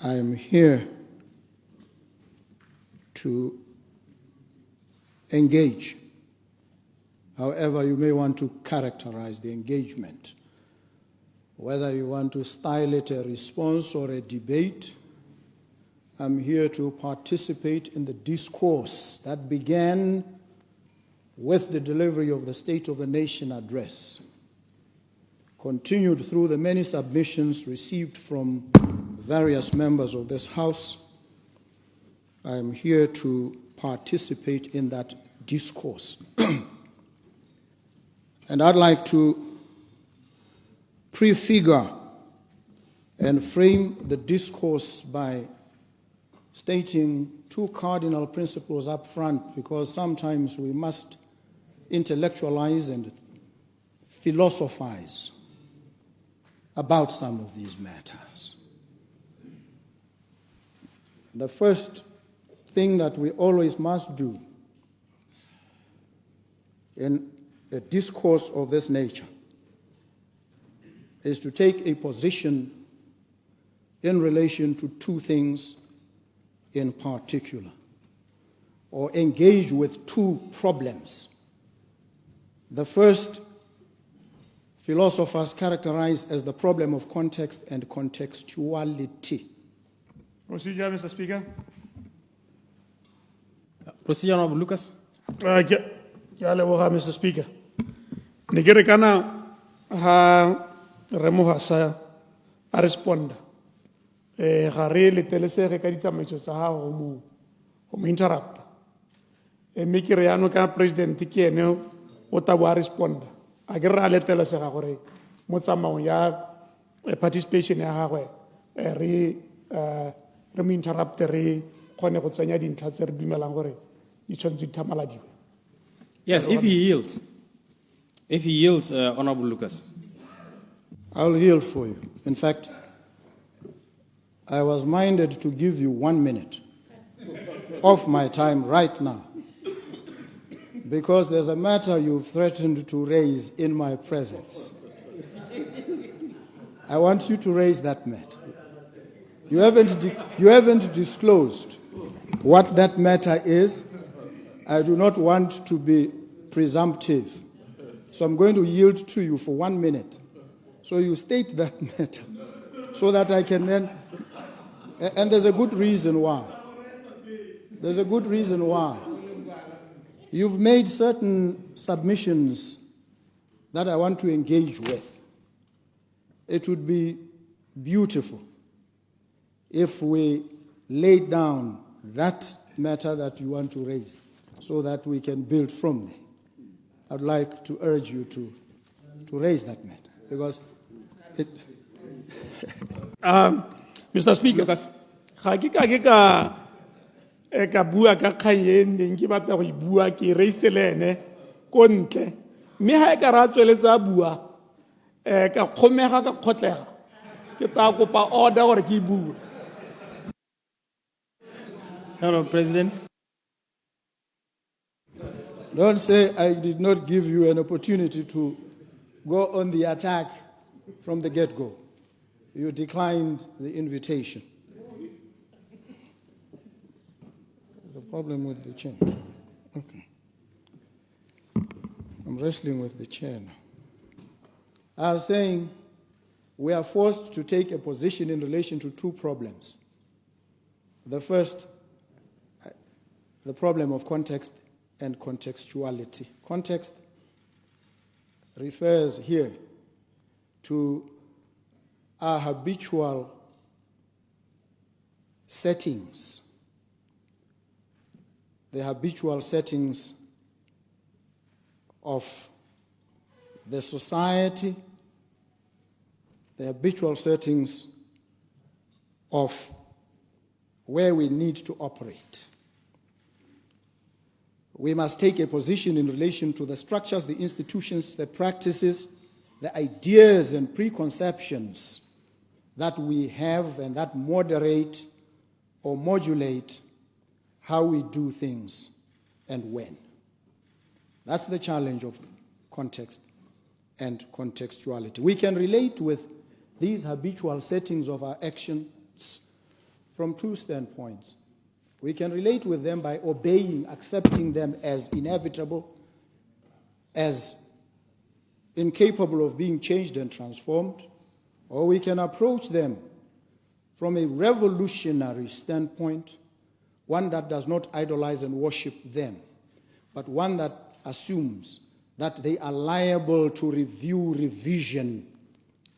I am here to engage, however you may want to characterize the engagement, whether you want to style it a response or a debate. I'm here to participate in the discourse that began with the delivery of the State of the Nation address, continued through the many submissions received from various members of this House. I am here to participate in that discourse. And I'd like to prefigure and frame the discourse by stating two cardinal principles up front, because sometimes we must intellectualize and philosophize about some of these matters. The first thing that we always must do in a discourse of this nature is to take a position in relation to two things in particular, or engage with two problems. The first, philosophers characterize as the problem of context and contextuality. Procedure, Mr. Speaker. Procedure, Honorable Lucas. Mr. Speaker. Nigerekana ha remoha sa a responda. Ga re le telesege ka ditsamaiso tsa gago mo interrupt. Mme ke re ano ka president ke ene o ta bo a responda. A ke re a le telesega gore mo tsamao ya participation ya gagwe re mo interrupt re kgone go tsenya dintlha tse re dumelang gore di tshwanetse di thamaladiwe. Yes, if he yields. If he yields, Honorable Lucas. I'll yield for you. In fact, I was minded to give you 1 minute of my time right now, because there's a matter you've threatened to raise in my presence. I want you to raise that matter. You haven't disclosed what that matter is. I do not want to be presumptive. So I'm going to yield to you for 1 minute. So you state that matter so that I can then... And there's a good reason why. There's a good reason why. You've made certain submissions that I want to engage with. It would be beautiful if we laid down that matter that you want to raise so that we can build from there. I'd like to urge you to raise that matter, because it... Mr. Speaker, ka bua ka kganye neng ke batla go e bua ke reise le ene ko ntle mme ha e ka ra tsweletsa bua ka kgomega ka khotlega ke ta kopa order gore ke bua. Hello, President. Don't say I did not give you an opportunity to go on the attack from the get-go. You declined the invitation. The problem with the chair. Okay. I'm wrestling with the chair now. I was saying we are forced to take a position in relation to two problems. The first, the problem of context and contextuality. Context refers here to our habitual settings, the habitual settings of the society, the habitual settings of where we need to operate. We must take a position in relation to the structures, the institutions, the practices, the ideas and preconceptions that we have and that moderate or modulate how we do things and when. That's the challenge of context and contextuality. We can relate with these habitual settings of our actions from two standpoints. We can relate with them by obeying, accepting them as inevitable, as incapable of being changed and transformed, or we can approach them from a revolutionary standpoint, one that does not idolize and worship them, but one that assumes that they are liable to review, revision,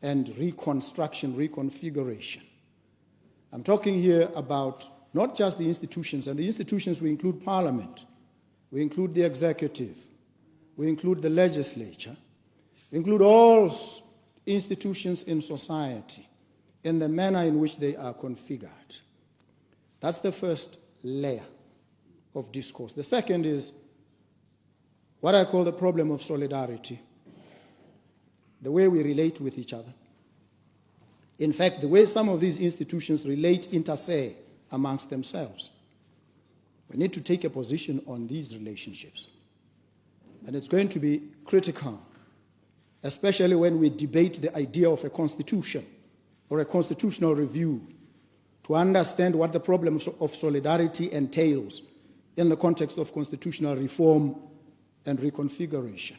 and reconstruction, reconfiguration. I'm talking here about not just the institutions, and the institutions we include Parliament, we include the executive, we include the legislature, we include all institutions in society in the manner in which they are configured. That's the first layer of discourse. The second is what I call the problem of solidarity, the way we relate with each other. In fact, the way some of these institutions relate inter se amongst themselves. We need to take a position on these relationships. And it's going to be critical, especially when we debate the idea of a constitution or a constitutional review, to understand what the problem of solidarity entails in the context of constitutional reform and reconfiguration.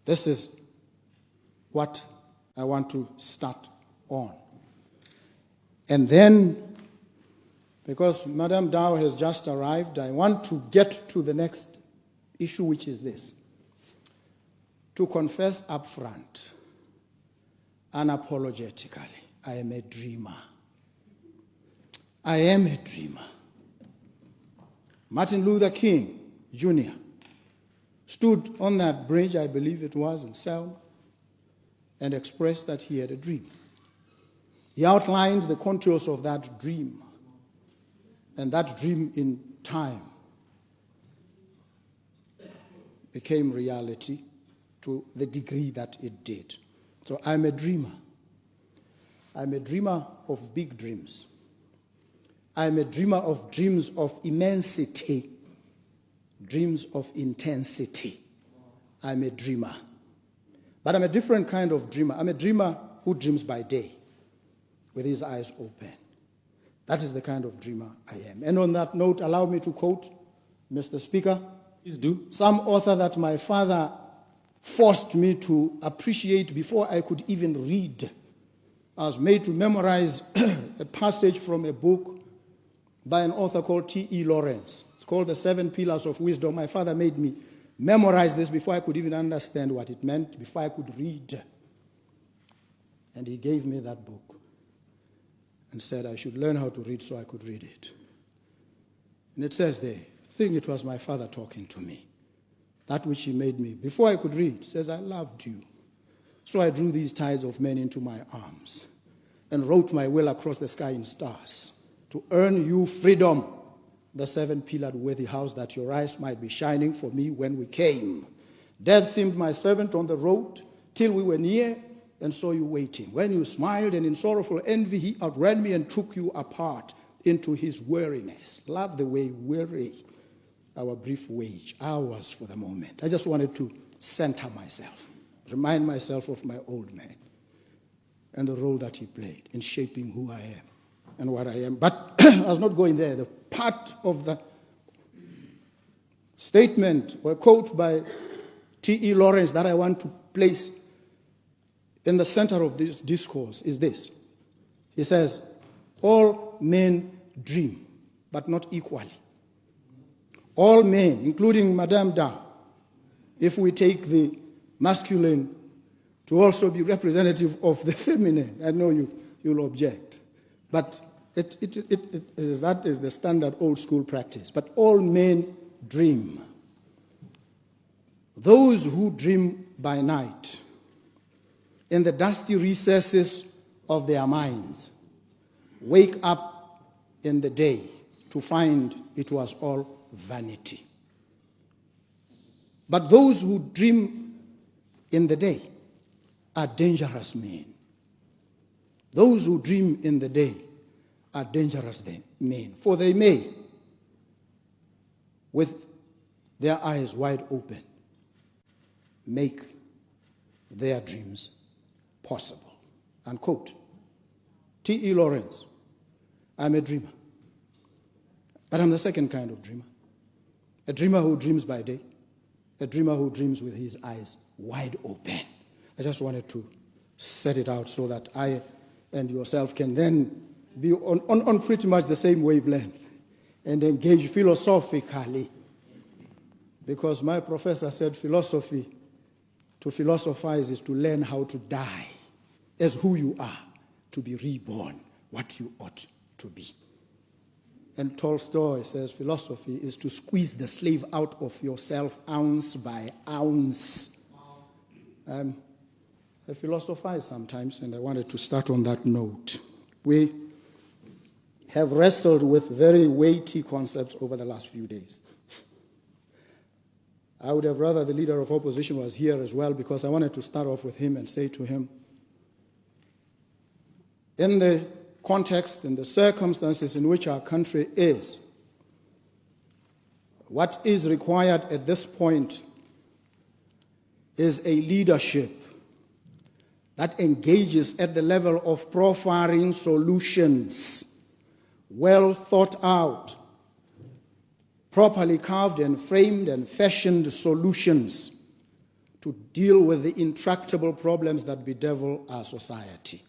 This is what I want to start on. And then, because Madame Dow has just arrived, I want to get to the next issue, which is this. To confess up front, unapologetically, I am a dreamer. I am a dreamer. Martin Luther King, Jr., stood on that bridge, I believe it was, in Selma, and expressed that he had a dream. He outlined the contours of that dream, and that dream in time became reality to the degree that it did. So I'm a dreamer. I'm a dreamer of big dreams. I'm a dreamer of dreams of immensity, dreams of intensity. I'm a dreamer. But I'm a different kind of dreamer. I'm a dreamer who dreams by day, with his eyes open. That is the kind of dreamer I am. And on that note, allow me to quote, Mr. Speaker, Please do. some author that my father forced me to appreciate before I could even read. I was made to memorize a passage from a book by an author called T.E. Lawrence. It's called The 7 Pillars of Wisdom. My father made me memorize this before I could even understand what it meant, before I could read. And he gave me that book and said I should learn how to read so I could read it. And it says there, I think it was my father talking to me, that which he made me. Before I could read, he says, I loved you. So I drew these tides of men into my arms and wrote my will across the sky in stars to earn you freedom, the 7-pillared worthy house that your eyes might be shining for me when we came. Death seemed my servant on the road till we were near and saw you waiting. When you smiled and in sorrowful envy, he outran me and took you apart into his weariness. Love the way weary, our brief wage, ours for the moment. I just wanted to center myself, remind myself of my old man and the role that he played in shaping who I am and what I am. But I was not going there. The part of the statement or quote by T.E. Lawrence that I want to place in the center of this discourse is this. He says, all men dream, but not equally. All men, including Madame Dow, if we take the masculine to also be representative of the feminine, I know you'll object, but that is the standard old school practice. But all men dream. Those who dream by night, in the dusty recesses of their minds, wake up in the day to find it was all vanity. But those who dream in the day are dangerous men. Those who dream in the day are dangerous men, for they may, with their eyes wide open, make their dreams possible. Unquote. T.E. Lawrence. I'm a dreamer. But I'm the second kind of dreamer. A dreamer who dreams by day. A dreamer who dreams with his eyes wide open. I just wanted to set it out so that I and yourself can then be on pretty much the same wavelength and engage philosophically. Because my professor said philosophy, to philosophize is to learn how to die as who you are, to be reborn, what you ought to be. And Tolstoy says philosophy is to squeeze the slave out of yourself ounce by ounce. I philosophize sometimes, and I wanted to start on that note. We have wrestled with very weighty concepts over the last few days. I would have rather the leader of opposition was here as well, because I wanted to start off with him and say to him, in the context and the circumstances in which our country is, what is required at this point is a leadership that engages at the level of proffering solutions, well thought out, properly carved and framed and fashioned solutions to deal with the intractable problems that bedevil our society.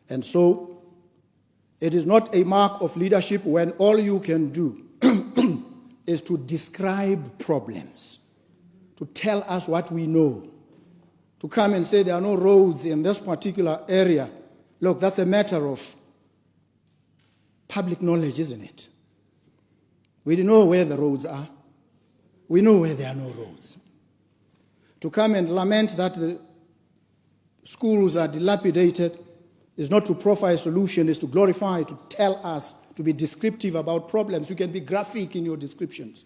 And so, it is not a mark of leadership when all you can do is to describe problems, to tell us what we know, to come and say there are no roads in this particular area. Look, that's a matter of public knowledge, isn't it? We know where the roads are. We know where there are no roads. To come and lament that the schools are dilapidated is not to profile a solution, is to glorify, to tell us, to be descriptive about problems. You can be graphic in your descriptions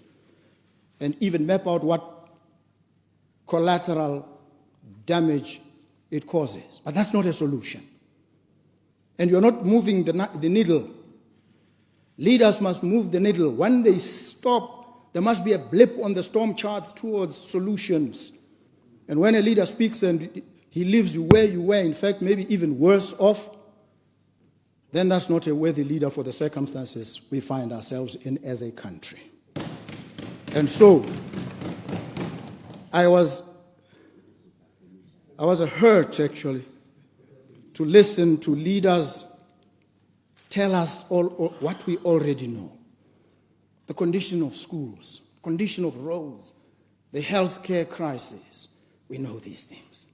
and even map out what collateral damage it causes. But that's not a solution. And you're not moving the needle. Leaders must move the needle. When they stop, there must be a blip on the storm charts towards solutions. And when a leader speaks and he leaves you where you were, in fact, maybe even worse off, then that's not a worthy leader for the circumstances we find ourselves in as a country. And so, I was hurt, actually, to listen to leaders tell us all what we already know. The condition of schools, condition of roads, the healthcare crisis. We know these things.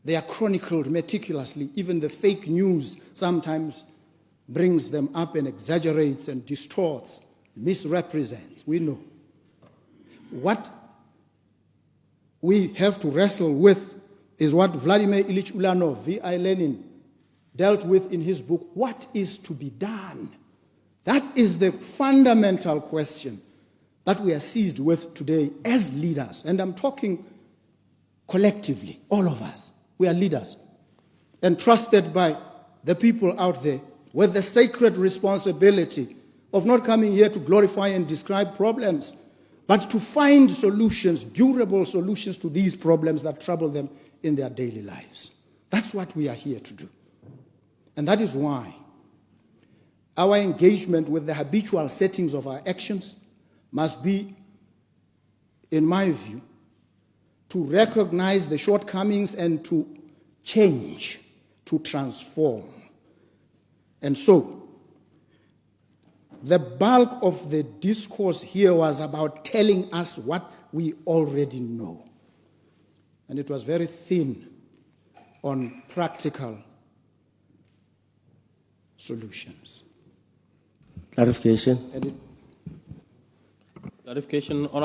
They are chronicled meticulously. Even the fake news sometimes brings them up and exaggerates and distorts, misrepresents. We know. What we have to wrestle with is what Vladimir Ilyich Ulyanov, V.I. Lenin, dealt with in his book, What is to be done? That is the fundamental question that we are seized with today as leaders. And I'm talking collectively, all of us. We are leaders, entrusted by the people out there with the sacred responsibility of not coming here to glorify and describe problems, but to find solutions, durable solutions to these problems that trouble them in their daily lives. That's what we are here to do. And that is why our engagement with the habitual settings of our actions must be, in my view, to recognize the shortcomings and to change, to transform. And so, the bulk of the discourse here was about telling us what we already know. And it was very thin on practical solutions. Clarification. Clarification.